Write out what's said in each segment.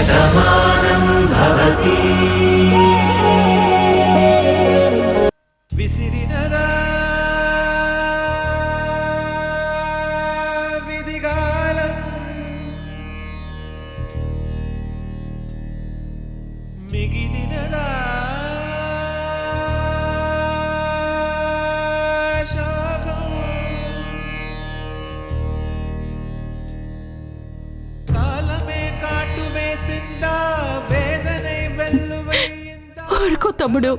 శతమానం భవతి. విసిరినదా విధిగాలం మిగిలినదా శోకం. కాలమే కాటు వేసిందా వేదనై వెల్లువైందా. ఊరుకో తమ్ముడు,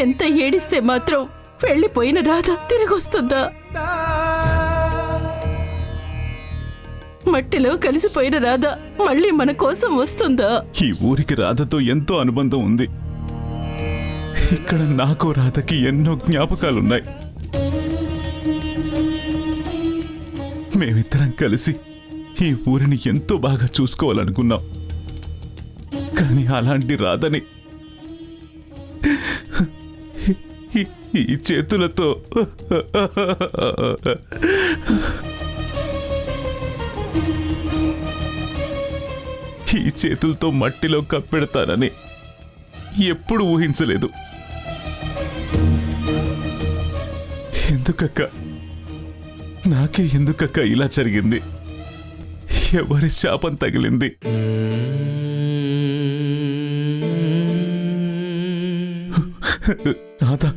ఎంత ఏడిస్తే మాత్రం వెళ్ళిపోయిన రాధ తిరిగొస్తుందా? మట్టిలో కలిసిపోయిన రాధ మళ్ళీ మన కోసం వస్తుందా? ఈ ఊరికి రాధతో ఎంతో అనుబంధం ఉంది. ఇక్కడ నాకు రాధకి ఎన్నో జ్ఞాపకాలున్నాయి. మేమిద్దరం కలిసి ఈ ఊరిని ఎంతో బాగా చూసుకోవాలనుకున్నాం. కానీ అలాంటి రాధని ఈ చేతులతో ఈ చేతులతో మట్టిలో కప్పెడతానని ఎప్పుడు ఊహించలేదు. ఎందుకక్క, నాకే ఎందుకక్క ఇలా జరిగింది? ఎవరి శాపం తగిలింది? రాధా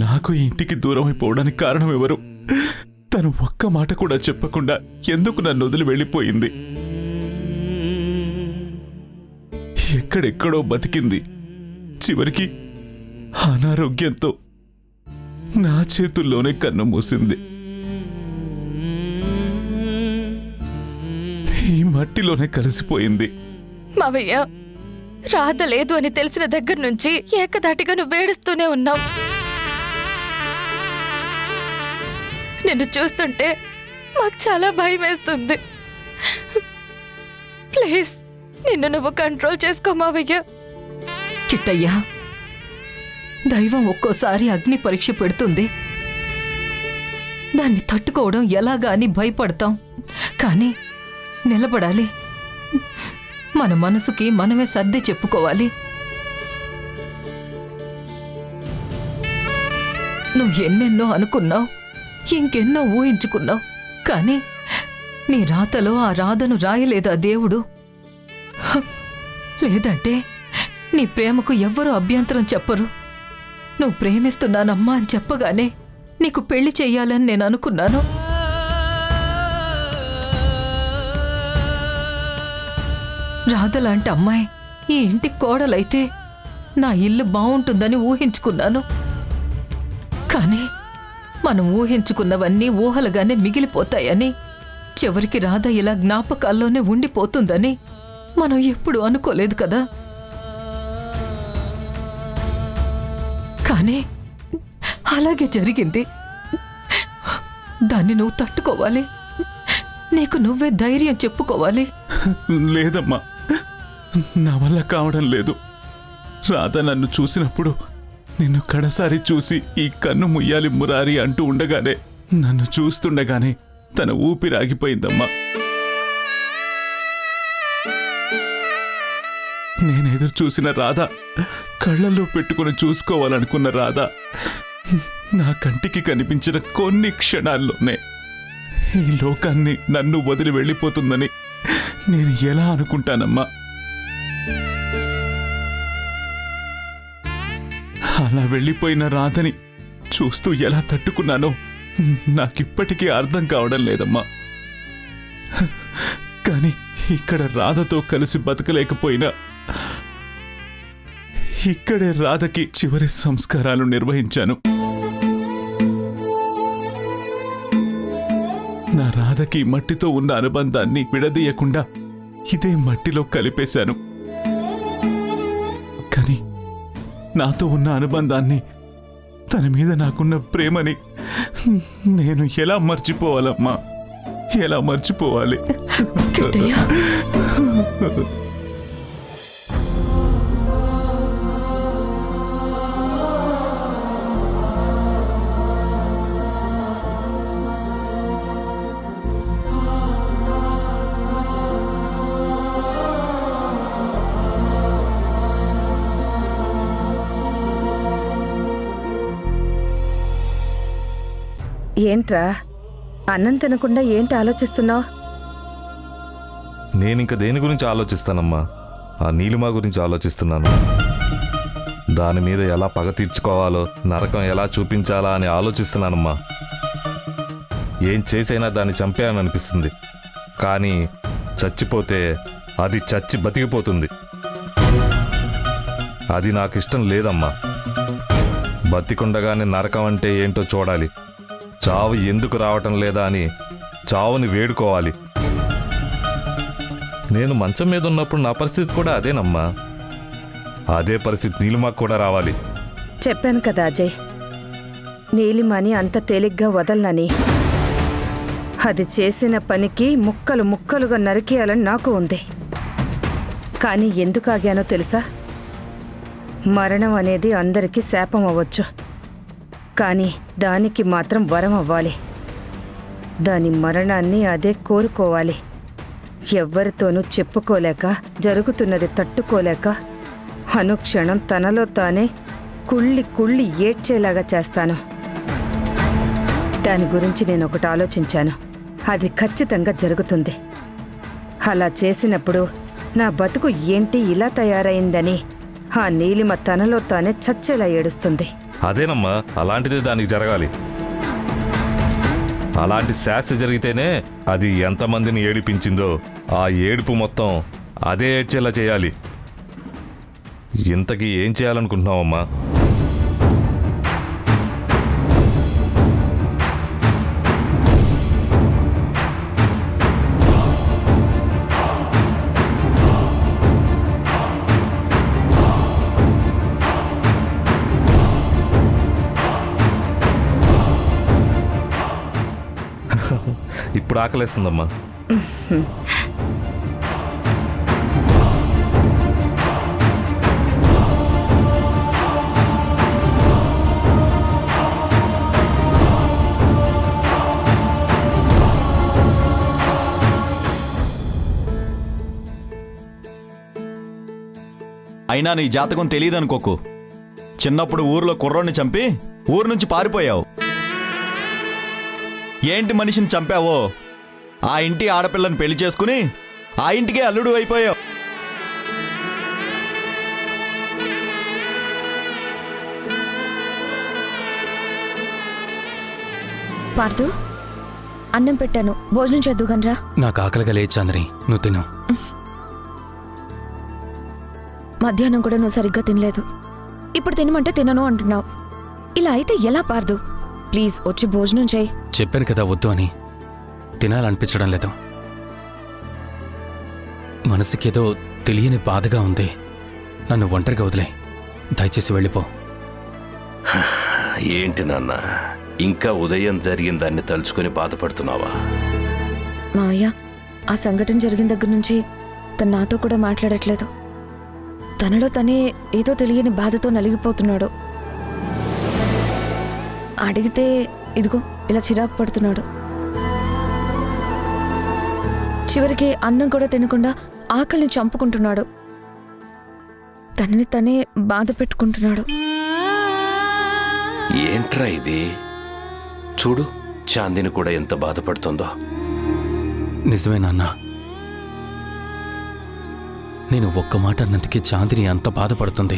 నాకు ఈ ఇంటికి దూరం అయిపోవడానికి కారణం ఎవరు? తను ఒక్క మాట కూడా చెప్పకుండా ఎందుకు నన్ను వదిలి వెళ్ళిపోయింది? ఎక్కడెక్కడో బతికింది, చివరికి అనారోగ్యంతో నా చేతుల్లోనే కన్ను మూసింది. ఈ మట్టిలోనే కలిసిపోయింది. మావయ్య, రాధ లేదు అని తెలిసిన దగ్గర నుంచి ఏకదాటిగా నువ్వు వేడుస్తూనే ఉన్నావు. నిన్ను చూస్తుంటే మాకు చాలా భయం వేస్తుంది. ప్లీజ్ నిన్ను నువ్వు కంట్రోల్ చేసుకో మావయ్య. కిట్టయ్యా, దైవం ఒక్కోసారి అగ్ని పరీక్ష పెడుతుంది. దాన్ని తట్టుకోవడం ఎలాగా అని భయపడతాం, కానీ నిలబడాలి. మన మనసుకి మనమే సర్ది చెప్పుకోవాలి. నువ్వు ఎన్నెన్నో అనుకున్నావు, ఇంకెన్నో ఊహించుకున్నావు, కానీ నీ రాతలో ఆ రాధను రాయలేదా దేవుడు? లేదంటే నీ ప్రేమకు ఎవ్వరూ అభ్యంతరం చెప్పరు. నువ్వు ప్రేమిస్తున్నానమ్మా అని చెప్పగానే నీకు పెళ్లి చెయ్యాలని నేను అనుకున్నాను. రాధలాంటి అమ్మాయి ఈ ఇంటికి కోడలైతే నా ఇల్లు బావుంటుందని ఊహించుకున్నాను. కానీ మనం ఊహించుకున్నవన్నీ ఊహలుగానే మిగిలిపోతాయని, చివరికి రాధ ఇలా జ్ఞాపకాల్లోనే ఉండిపోతుందని మనం ఎప్పుడూ అనుకోలేదు కదా. కానీ అలాగే జరిగింది. దాన్ని నువ్వు తట్టుకోవాలి. నీకు నువ్వే ధైర్యం చెప్పుకోవాలి. లేదమ్మా, నా వల్ల కావడం లేదు. రాధ నన్ను చూసినప్పుడు నిన్ను కడసారి చూసి ఈ కన్ను ముయ్యాలి మురారి అంటూ ఉండగానే, నన్ను చూస్తుండగానే తన ఊపిరాగిపోయిందమ్మా. నేనెదురు చూసిన రాధ, కళ్ళల్లో పెట్టుకుని చూసుకోవాలనుకున్న రాధ నా కంటికి కనిపించిన కొన్ని క్షణాల్లోనే ఈ లోకాన్ని నన్ను వదిలి వెళ్ళిపోతుందని నేను ఎలా అనుకుంటానమ్మా? అలా వెళ్ళిపోయిన రాధని చూస్తూ ఎలా తట్టుకున్నానో నాకిప్పటికీ అర్థం కావడం లేదమ్మా. కానీ ఇక్కడ రాధతో కలిసి బతకలేకపోయినా ఇక్కడే రాధకి చివరి సంస్కారాలు నిర్వహించాను. నా రాధకి మట్టితో ఉన్న అనుబంధాన్ని విడదీయకుండా ఇదే మట్టిలో కలిపేశాను. కానీ నాతో ఉన్న అనుబంధాన్ని, తన మీద నాకున్న ప్రేమని నేను ఎలా మర్చిపోవాలమ్మా? ఎలా మర్చిపోవాలి? ఏంట్రా అన్నం తినకుండా ఏంటి ఆలోచిస్తున్నావు? నేనింక దేని గురించి ఆలోచిస్తానమ్మా? ఆ నీలిమ గురించి ఆలోచిస్తున్నాను. దాని మీద ఎలా పగ తీర్చుకోవాలో, నరకం ఎలా చూపించాలా అని ఆలోచిస్తున్నానమ్మా. ఏం చేసైనా దాన్ని చంపేయాలనిపిస్తుంది. కానీ చచ్చిపోతే అది చచ్చి బతికిపోతుంది. అది నాకు ఇష్టం లేదమ్మా. బతికుండగానే నరకం అంటే ఏంటో చూడాలి. చావు ఎందుకు రావటం లేదా అని చావుని వేడుకోవాలి. నేను మంచం మీద ఉన్నప్పుడు నా పరిస్థితి కూడా అదేనమ్మా. అదే పరిస్థితి నీలిమకు కూడా రావాలి. చెప్పాను కదా అజయ్, నీలిమని అంత తేలిగ్గా వదలనని. అది చేసిన పనికి ముక్కలు ముక్కలుగా నరికేయాలని నాకు ఉంది. కానీ ఎందుకు ఆగానో తెలుసా? మరణం అనేది అందరికీ శాపం అవ్వచ్చు, కానీ దానికి మాత్రం వరం అవ్వాలి. దాని మరణాన్ని అదే కోరుకోవాలి. ఎవ్వరితోనూ చెప్పుకోలేక, జరుగుతున్నది తట్టుకోలేక అనుక్షణం తనలో తానే కుళ్ళి కుళ్ళి ఏడ్చేలాగా చేస్తాను. దాని గురించి నేను ఒకటి ఆలోచించాను. అది ఖచ్చితంగా జరుగుతుంది. అలా చేసినప్పుడు నా బతుకు ఏంటి ఇలా తయారైందని ఆ నీలిమ తనలో తానే చచ్చేలా ఏడుస్తుంది. అదేనమ్మా, అలాంటిది దానికి జరగాలి. అలాంటి శాస్త్ర జరిగితేనే అది ఎంతమందిని ఏడిపించిందో ఆ ఏడుపు మొత్తం అదే ఏడ్చేలా చేయాలి. ఇంతకీ ఏం చేయాలనుకుంటున్నావమ్మా? ఇప్పుడు ఆకలేస్తుందమ్మా. అయినా నీ జాతకం తెలియదనుకోకు. చిన్నప్పుడు ఊర్లో కుర్రోడ్ని చంపి ఊరు నుంచి పారిపోయావు. ఏంటి మనిషిని చంపావో ఆ ఇంటి ఆడపిల్లని పెళ్లి చేసుకుని ఆ ఇంటికే అల్లుడు అయిపోయావు. పార్థు, అన్నం పెట్టాను, భోజనం చేద్దుగనరా. నాకు ఆకలిగా లేదు చాంద్రి, నువ్వు తిను. మధ్యాహ్నం కూడా నువ్వు సరిగ్గా తినలేదు. ఇప్పుడు తినమంటే తినను అంటున్నావు. ఇలా అయితే ఎలా పార్థు? ప్లీజ్ వచ్చి భోజనం చేయి. చెప్పాను కదా వద్దు అని. తినాలనిపించడం లేదు. మనసుకేదో తెలియని బాధగా ఉంది. నన్ను ఒంటరిగా వదిలే, దయచేసి వెళ్ళిపో. ఏంటి నాన్న, ఇంకా ఉదయం జరిగిన దాన్ని తలుచుకొని బాధపడుతున్నావా? మావయ్య, ఆ సంఘటన జరిగిన దగ్గర నుంచి తను నాతో కూడా మాట్లాడట్లేదు. తనలో తనే ఏదో తెలియని బాధతో నలిగిపోతున్నాడు. అడిగితే ఇదిగో ఇలా చిరాకు పడుతున్నాడు. చివరికి అన్నం కూడా తినకుండా ఆకలిని చంపుకుంటున్నాడు. తనని తనే బాధ పెట్టుకుంటున్నాడు. ఏంట్రా ఇది? చూడు, చాందిని కూడా ఎంత బాధపడుతుందో. నిజమే నాన్న. నేను ఒక్క మాట అన్నందుకే చాందిని అంత బాధపడుతుంది.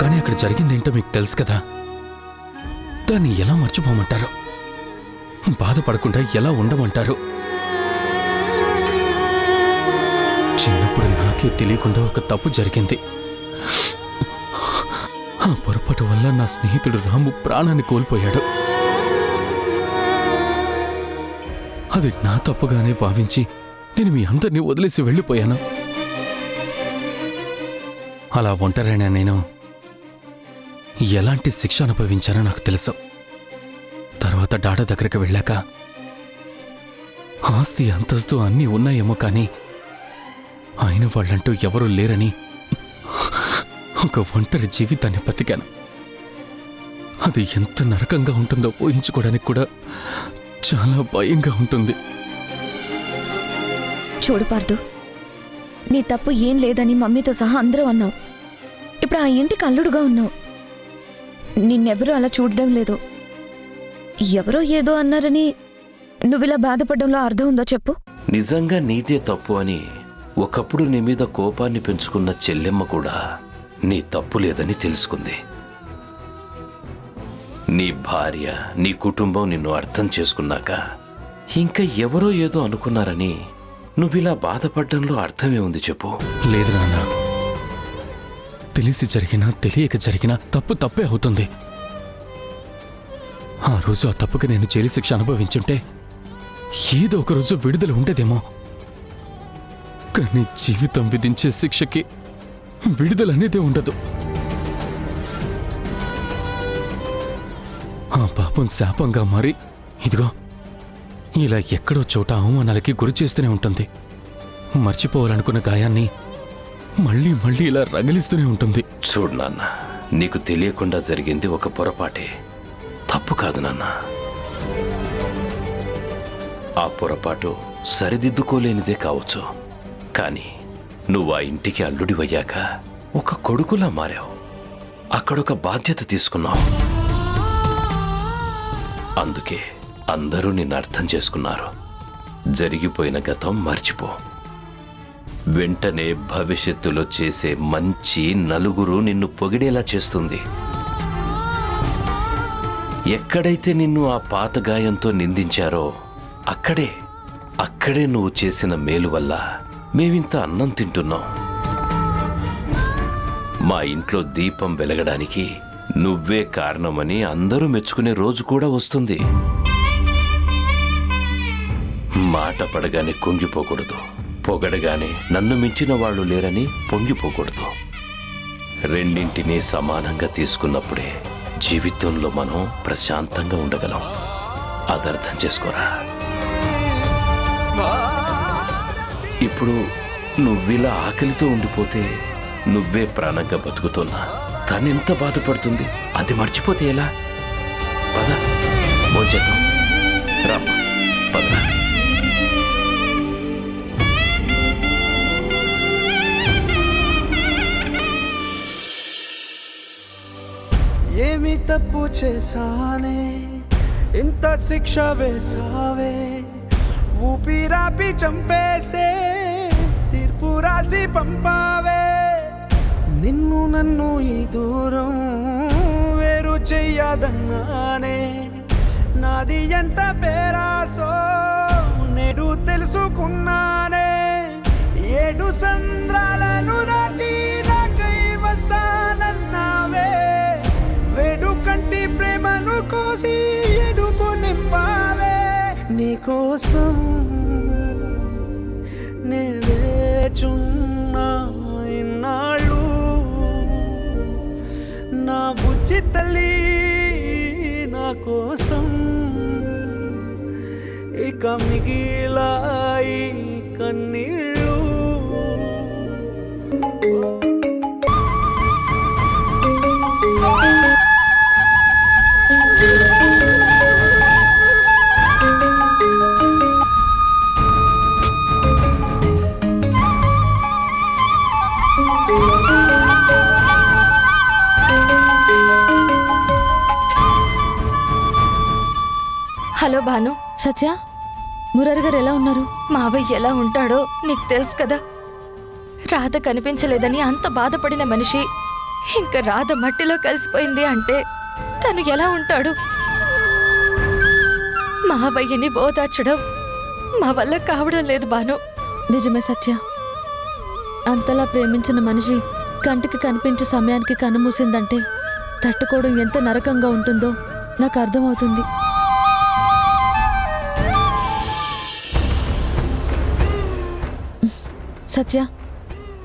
కానీ అక్కడ జరిగిందేంటో మీకు తెలుసు కదా. దాన్ని ఎలా మర్చిపోమంటారు? బాధపడకుండా ఎలా ఉండమంటారు? చిన్నప్పుడు నాకే తెలియకుండా ఒక తప్పు జరిగింది. ఆ పొరపాటు వల్ల నా స్నేహితుడు రాము ప్రాణాన్ని కోల్పోయాడు. అది నా తప్పుగానే భావించి నేను మీ అందరినీ వదిలేసి వెళ్ళిపోయాను. అలా ఒంటరైనా నేను ఎలాంటి శిక్ష అనుభవించానో నాకు తెలుసు. తర్వాత డాడా దగ్గరికి వెళ్ళాక ఆస్తి అంతస్తు అన్నీ ఉన్నాయేమో కానీ ఆయన వాళ్ళంటూ ఎవరూ లేరని ఒక ఒంటరి జీవితాన్ని బతికాను. అది ఎంత నరకంగా ఉంటుందో ఊహించుకోవడానికి కూడా చాలా భయంగా ఉంటుంది. చూడు పార్థు, నీ తప్పు ఏం లేదని మమ్మీతో సహా అందరూ అన్నావు. ఇప్పుడు ఆ ఇంటికి అల్లుడుగా ఉన్నావు. నిన్నెవరూ అలా చూడడం లేదు. ఎవరో ఏదో అన్నారని నువ్విలా బాధపడడంలో అర్థం ఉందో చెప్పు. నిజంగా నీదే తప్పు అని ఒకప్పుడు నీ మీద కోపాన్ని పెంచుకున్న చెల్లెమ్మ కూడా నీ తప్పు లేదని తెలుసుకుంది. నీ భార్య, నీ కుటుంబం నిన్ను అర్థం చేసుకున్నాక ఇంకా ఎవరో ఏదో అనుకున్నారని నువ్విలా బాధపడ్డంలో అర్థమే ఉంది చెప్పు. లేదు నాన్న, తెలిసి జరిగినా తెలియక జరిగినా తప్పు తప్పే అవుతుంది. ఆ రోజు ఆ తప్పుకి నేను జైలు శిక్ష అనుభవించుంటే ఏదో ఒక రోజు విడుదల ఉండేదేమో. కానీ జీవితం విధించే శిక్షకి విడుదలనేదే ఉండదు. ఆ పాపం శాపంగా మారి ఇదిగో ఇలా ఎక్కడో చోట అవమానాలకి గురి చేస్తూనే ఉంటుంది. మర్చిపోవాలనుకున్న గాయాన్ని మళ్ళీ మళ్ళీ ఇలా రగిలిస్తూనే ఉంటుంది. చూడు నాన్న, నీకు తెలియకుండా జరిగింది ఒక పొరపాటే, తప్పు కాదు నాన్న. ఆ పొరపాటు సరిదిద్దుకోలేనిదే కావచ్చు. కానీ నువ్వు ఆ ఇంటికి అల్లుడివయ్యాక ఒక కొడుకులా మారావు. అక్కడొక బాధ్యత తీసుకున్నావు. అందుకే అందరూ నిన్ను అర్థం చేసుకున్నారు. జరిగిపోయిన గతం మర్చిపో. వెంటనే భవిష్యత్తులో చేసే మంచి నలుగురు నిన్ను పొగిడేలా చేస్తుంది. ఎక్కడైతే నిన్ను ఆ పాత గాయంతో నిందించారో అక్కడే నువ్వు చేసిన మేలు వల్ల మేమింత అన్నం తింటున్నాం. మా ఇంట్లో దీపం వెలగడానికి నువ్వే కారణమని అందరూ మెచ్చుకునే రోజు కూడా వస్తుంది. మాట పడగానే కుంగిపోకూడదు, పొగడగానే నన్ను మించిన వాళ్ళు లేరని పొంగిపోకూడదు. రెండింటినీ సమానంగా తీసుకున్నప్పుడే జీవితంలో మనం ప్రశాంతంగా ఉండగలం. అదర్థం చేసుకోరా. ఇప్పుడు నువ్విలా ఆకలితో ఉండిపోతే నువ్వే ప్రాణంగా బతుకుతున్నా తనెంత బాధపడుతుంది. అది మర్చిపోతే ఎలా? పద భోంచేద్దాం. రామ్మా, పదరా. ఏమి తప్పు చేశానే, ఇంత శిక్ష వేసావే, ఊపిరాపి చంపేసే తీర్పు రాసి పంపావే. నిన్ను నన్ను ఈ దూరం వేరు చెయ్యదన్నానే, నాది ఎంత పేరాసో నేడు తెలుసుకున్నానే. 7 సంద్రాలను దాటి నాకై వస్తానన్నావే, వేడు కంటి ప్రేమను కోసి ఎడుపు నింపావే. నీకోసం నే వేచున్నా ఇన్నాళ్ళు, నా బుజ్జి తల్లి నా కోసం. ఇక మిగిలాయి కన్నీళ్ళు. హలో భాను. సత్య, మురారి గారు ఎలా ఉన్నారు? మావయ్య ఎలా ఉంటాడో నీకు తెలుసు కదా. రాధ కనిపించలేదని అంత బాధపడిన మనిషి ఇంకా రాధ మట్టిలో కలిసిపోయింది అంటే తను ఎలా ఉంటాడు? మావయ్యని బోదార్చడం మా వల్ల కావడం లేదు భాను. నిజమే సత్య, అంతలా ప్రేమించిన మనిషి కంటికి కనిపించే సమయానికి కన్నుమూసిందంటే తట్టుకోవడం ఎంత నరకంగా ఉంటుందో నాకు అర్థమవుతుంది. సత్య,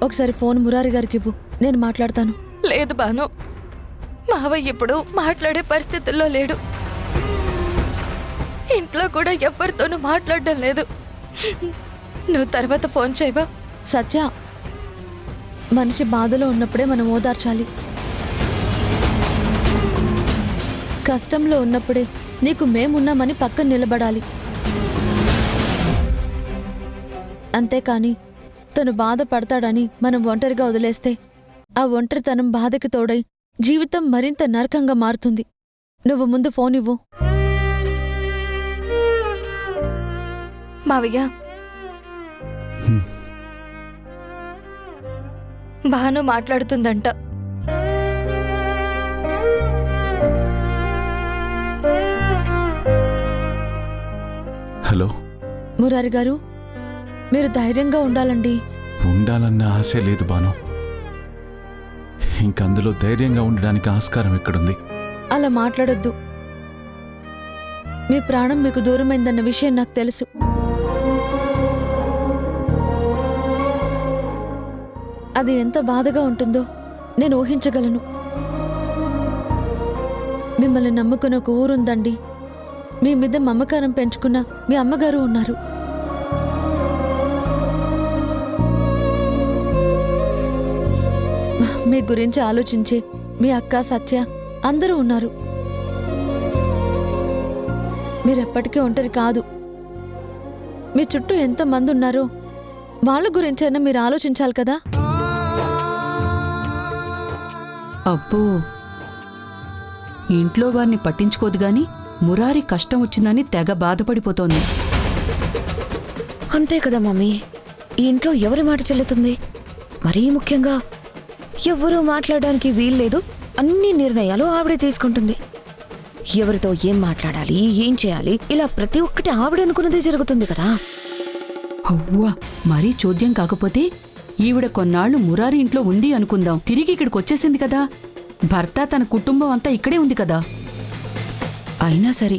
ఒకసారి ఫోన్ మురారి గారికి ఇవ్వు, నేను మాట్లాడతాను. లేదు భాను, మావయ్య ఇప్పుడు మాట్లాడే పరిస్థితుల్లో లేడు. ఇంట్లో కూడా ఎవరితోనూ మాట్లాడడం లేదు. నువ్వు తర్వాత ఫోన్ చేయవా? సత్య, మనిషి బాధలో ఉన్నప్పుడే మనం ఓదార్చాలి. కష్టంలో ఉన్నప్పుడే నీకు మేమున్నామని పక్కన నిలబడాలి. అంతేకాని తను బాధపడతాడని మనం ఒంటరిగా వదిలేస్తే ఆ ఒంటరితనం బాధకి తోడై జీవితం మరింత నరకంగా మారుతుంది. నువ్వు ముందు ఫోన్ ఇవ్వు. మావయ్య, భాను మాట్లాడుతుందంట. హలో. మురారి గారు, మీరు ధైర్యంగా ఉండాలండి. ఉండాలన్న ఆశ లేదు బాను. ఇంకందులో ధైర్యంగా ఉండడానికి ఆస్కారం ఎక్కడుంది? అలా మాట్లాడొద్దు. మీ ప్రాణం మీకు దూరమైందన్న విషయం నాకు తెలుసు. అది ఎంత బాధగా ఉంటుందో నేను ఊహించగలను. మిమ్మల్ని నమ్ముకున్న ఒక ఊరుందండి. మీ మీద మమకారం పెంచుకున్న మీ అమ్మగారు ఉన్నారు. మీ గురించి ఆలోచించే మీ అక్క సత్య అందరూ ఉన్నారు. మీరెప్పటికీ ఒంటరి కాదు. మీ చుట్టూ ఎంతమంది ఉన్నారో వాళ్ళ గురించైనా మీరు ఆలోచించాలి కదా. అబ్బో, ఇంట్లో వారిని పట్టించుకోదు గాని మురారి కష్టం వచ్చిందని తెగ బాధపడిపోతోంది. అంతే కదా మమ్మీ, ఈ ఇంట్లో ఎవరి మాట చెల్లుతుంది? మరీ ముఖ్యంగా ఎవ్వరూ మాట్లాడడానికి వీల్లేదు. అన్ని నిర్ణయాలు ఆవిడే తీసుకుంటుంది. ఎవరితో ఏం మాట్లాడాలి, ఏం చేయాలి, ఇలా ప్రతి ఒక్కటి ఆవిడ అనుకున్నదే జరుగుతుంది కదా. అవ్వా, మరీ చోద్యం కాకపోతే ఈవిడ కొన్నాళ్లు మురారి ఇంట్లో ఉంది అనుకుందాం. తిరిగి ఇక్కడికి వచ్చేసింది కదా. భర్త తన కుటుంబం అంతా ఇక్కడే ఉంది కదా. అయినా సరే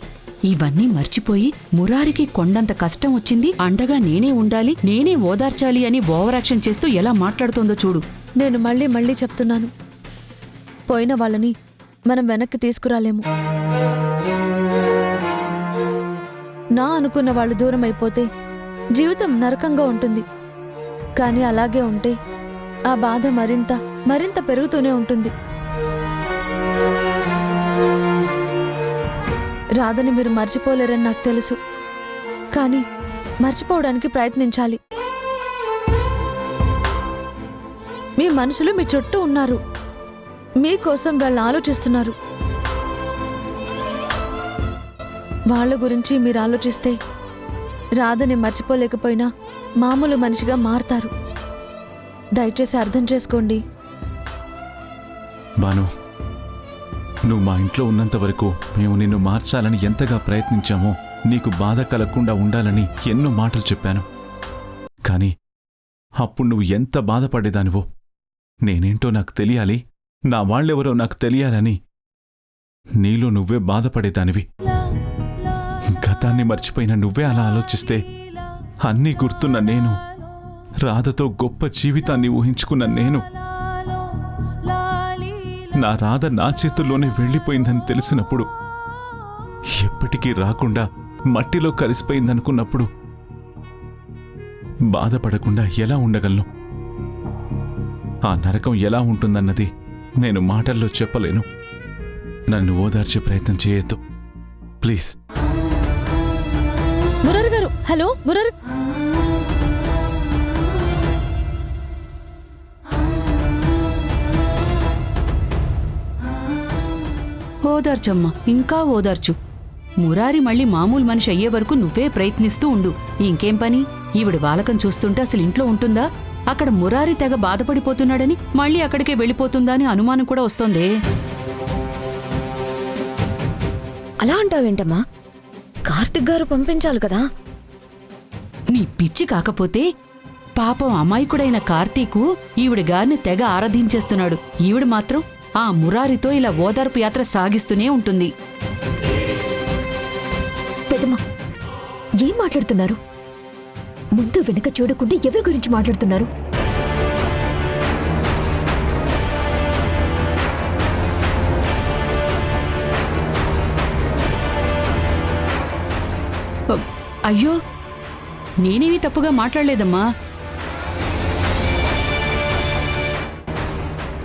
ఇవన్నీ మర్చిపోయి మురారికి కొండంత కష్టం వచ్చింది, అండగా నేనే ఉండాలి, నేనే ఓదార్చాలి అని ఓవరాక్షన్ చేస్తూ ఎలా మాట్లాడుతోందో చూడు. నేను మళ్ళీ మళ్ళీ చెప్తున్నాను, పోయిన వాళ్ళని మనం వెనక్కి తీసుకురాలేము. నా అనుకున్న వాళ్ళు దూరం అయిపోతే జీవితం నరకంగా ఉంటుంది. కానీ అలాగే ఉంటే ఆ బాధ మరింత మరింత పెరుగుతూనే ఉంటుంది. రాధని మీరు మర్చిపోలేరని నాకు తెలుసు, కానీ మర్చిపోవడానికి ప్రయత్నించాలి. మీ మనుషులు మీ చుట్టూ ఉన్నారు. మీకోసం వాళ్ళు ఆలోచిస్తున్నారు. వాళ్ళ గురించి మీరు ఆలోచిస్తే రాధని మర్చిపోలేకపోయినా మామూలు మనిషిగా మారతారు. దయచేసి అర్థం చేసుకోండి. బాను, నువ్వు మా ఇంట్లో ఉన్నంత వరకు మేము నిన్ను మార్చాలని ఎంతగా ప్రయత్నించామో, నీకు బాధ కలగకుండా ఉండాలని ఎన్నో మాటలు చెప్పాను. కానీ అప్పుడు నువ్వు ఎంత బాధపడేదానివో, నేనేంటో నాకు తెలియాలి, నా వాళ్ళెవరో నాకు తెలియాలని నీలో నువ్వే బాధపడేదానివి. గతాన్ని మర్చిపోయిన నువ్వే అలా ఆలోచిస్తే, అన్నీ గుర్తున్న నేను, రాధతో గొప్ప జీవితాన్ని ఊహించుకున్న నేను, నా రాధ నా చేతుల్లోనే వెళ్ళిపోయిందని తెలిసినప్పుడు, ఎప్పటికీ రాకుండా మట్టిలో కలిసిపోయిందనుకున్నప్పుడు బాధపడకుండా ఎలా ఉండగలను? ఆ నరకం ఎలా ఉంటుందన్నది నేను మాటల్లో చెప్పలేను. నన్ను ఓదార్చే ప్రయత్నం చేయొద్దు ప్లీజ్. మురారి గారు, హలో మురారి. ఓదార్చమ్మా, ఇంకా ఓదార్చు. మురారి మళ్ళీ మామూలు మనిషి అయ్యే వరకు నువ్వే ప్రయత్నిస్తూ ఉండు. ఇంకేం పని? ఈవిడ వాలకం చూస్తుంటే అసలు ఇంట్లో ఉంటుందా? అక్కడ మురారి తెగ బాధపడిపోతున్నాడని మళ్ళీ అక్కడికే వెళ్ళిపోతుందా అని అనుమానం కూడా వస్తోందే. అలా అంటావేంటమ్మా? కార్తిక్ గారు పంపించాలి కదా. నీ పిచ్చి కాకపోతే పాపం అమాయకుడైన కార్తీకు ఈవిడ గారిని తెగ ఆరాధించేస్తున్నాడు. ఈవిడ మాత్రం ఆ మురారితో ఇలా ఓదార్పు యాత్ర సాగిస్తూనే ఉంటుంది. పెద్దమ్మా, ఏం మాట్లాడుతున్నారు? ముందు వెనుక చూడకుండా ఎవరి గురించి మాట్లాడుతున్నారు? అయ్యో, నేనేమీ తప్పుగా మాట్లాడలేదమ్మా.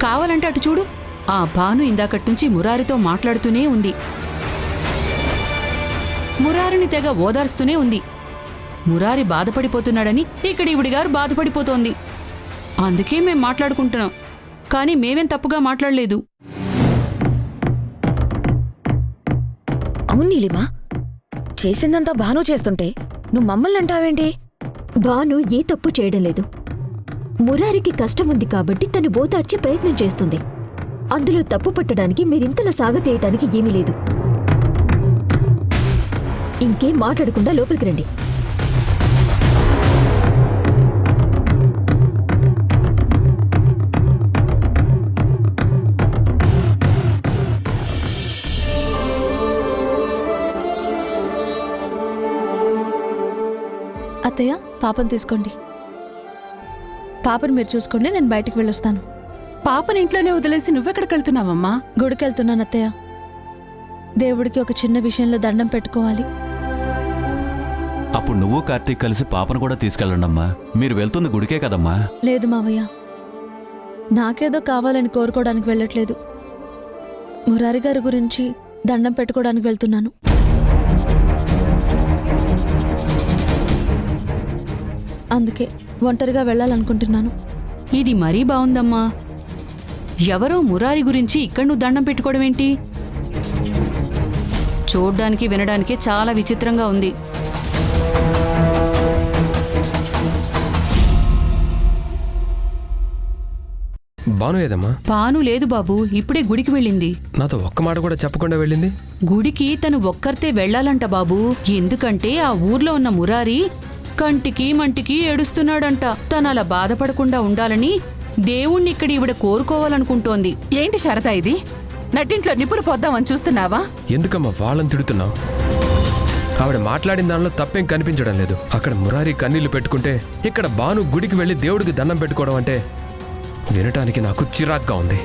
కావాలంటే అటు చూడు, ఆ భాను ఇందాకట్నుంచి మురారితో మాట్లాడుతూనే ఉంది. మురారిని తెగ ఓదార్స్తూనే ఉంది. మురారి బాధపడిపోతున్నాడని ఇక్కడ ఈవిడిగారు బాధపడిపోతోంది. అందుకే మేం మాట్లాడుకుంటున్నాం, కానీ మేమేం తప్పుగా మాట్లాడలేదు. అవును నీలిమా, చేసిందంతా భాను చేస్తుంటే నువ్వు మమ్మల్ని అంటావేంటి? భాను ఏ తప్పు చేయడం లేదు. మురారికి కష్టం ఉంది కాబట్టి తను ఓదార్చే ప్రయత్నం చేస్తుంది. అందులో తప్పు పట్టడానికి మీరింతలా సాగతీయటానికి ఏమీ లేదు. ఇంకేం మాట్లాడకుండా లోపలికి రండి. అత్తయ్య, పాపను తీసుకోండి. పాపను మీరు చూసుకోండి, నేను బయటికి వెళ్ళొస్తాను. పాపని ఇంట్లోనే వదిలేసి నువ్వెక్కడికి వెళ్తున్నావమ్మా? గుడికి వెళ్తున్నాను అత్తయ్య. దేవుడికి ఒక చిన్న విషయంలో దండం పెట్టుకోవాలి. అప్పుడు నువ్వు కార్తీక్ కలిసి పాపను కూడా తీసుకెళ్ళండమ్మా. మీరు వెళ్తుంది గుడికే కదమ్మా. లేదు మావయ్య, నాకేదో కావాలని కోరుకోవడానికి వెళ్ళట్లేదు. మురారి గారి గురించి దండం పెట్టుకోవడానికి వెళ్తున్నాను. అందుకే ఒంటరిగా వెళ్ళాలనుకుంటున్నాను. ఇది మరీ బావుందమ్మా. ఎవరో మురారి గురించి ఇక్కడ నువ్వు దండం పెట్టుకోవడం ఏంటి? చూడ్డానికి వినడానికి చాలా విచిత్రంగా ఉంది. బాను ఏదమ్మా? పాను లేదు బాబు, ఇప్పుడే గుడికి వెళ్ళింది. నాతో ఒక్క మాట కూడా చెప్పకుండా వెళ్ళింది. గుడికి తను ఒక్కరితే వెళ్ళాలంట బాబు. ఎందుకంటే ఆ ఊర్లో ఉన్న మురారి కంటికి మంటికి ఏడుస్తున్నాడంట. తను అలా బాధపడకుండా ఉండాలని దేవుణ్ణి ఇక్కడ ఈవిడ కోరుకోవాలనుకుంటోంది. ఏంటి శారదా ఇది? నట్టింట్లో నిపురు పోద్దామని చూస్తున్నావా? ఎందుకమ్మా వాళ్ళని తిడుతున్నావు? ఆవిడ మాట్లాడిన దానిలో తప్పేం కనిపించడం లేదు. అక్కడ మురారి కన్నీళ్లు పెట్టుకుంటే ఇక్కడ బాను గుడికి వెళ్ళి దేవుడికి దండం పెట్టుకోవడం అంటే వినటానికి నాకు చిరాగ్గా ఉంది.